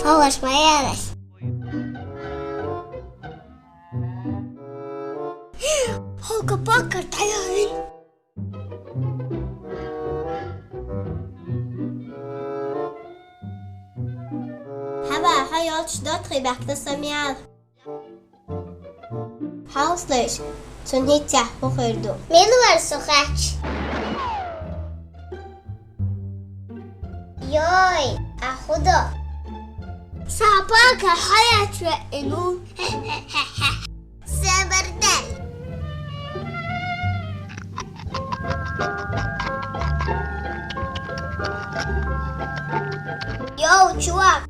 هو شوية بس. هو كباكر تعالي. Här har jag stått i vekta som jeg Hausløs, som hittar på skyldo. مين ورسخاتش؟ ياي أخده صعباك حياة رأنو سبردل يو شواك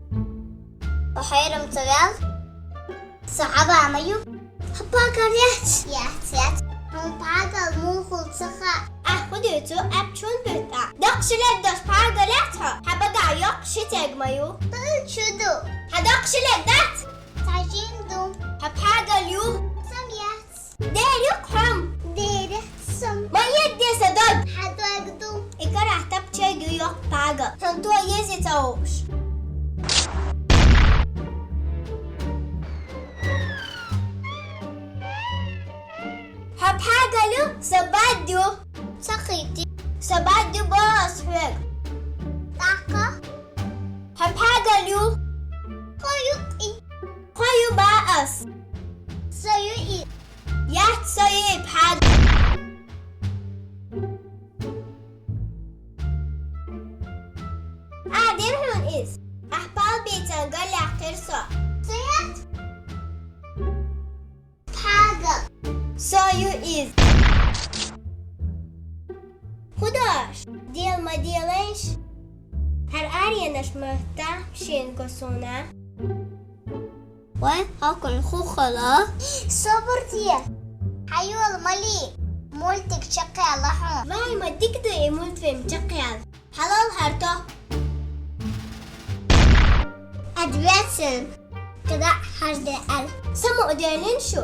وحيرم تغال صعبا عميو حباك يات هم باقل موخل سخا خودی تو اب چون بتا داخشلت داشت پرگلت ها حبا یک شتگ مایو طل شدو هداخشلت دات تعجين دوم هبرگلیو سميات دیریک هم ديري سم ما یدی صداد حدو اقدو ایکار احتاب چه گو یک پرگل هم تو یزی تاوش هبرگلیو سبادیو سخيتي سبادیو باز فرق تاكا هبرگلیو خيوطي خواهیو باز سيوئي یه سایه پرگ عادر هون ایست احبال بیتنگا لحقر سا سيات باقل سایو ایست خداش دیل ما دیلش هر آرینش مهتم شین گسونه وين هاكل خوخلا صبر ديال حيو الملي مولتك شقي لحوم وای ما دیگه ایمون فیم چقیل حلال هرتا أدواتن كده حرد ال سمو ادرلین شو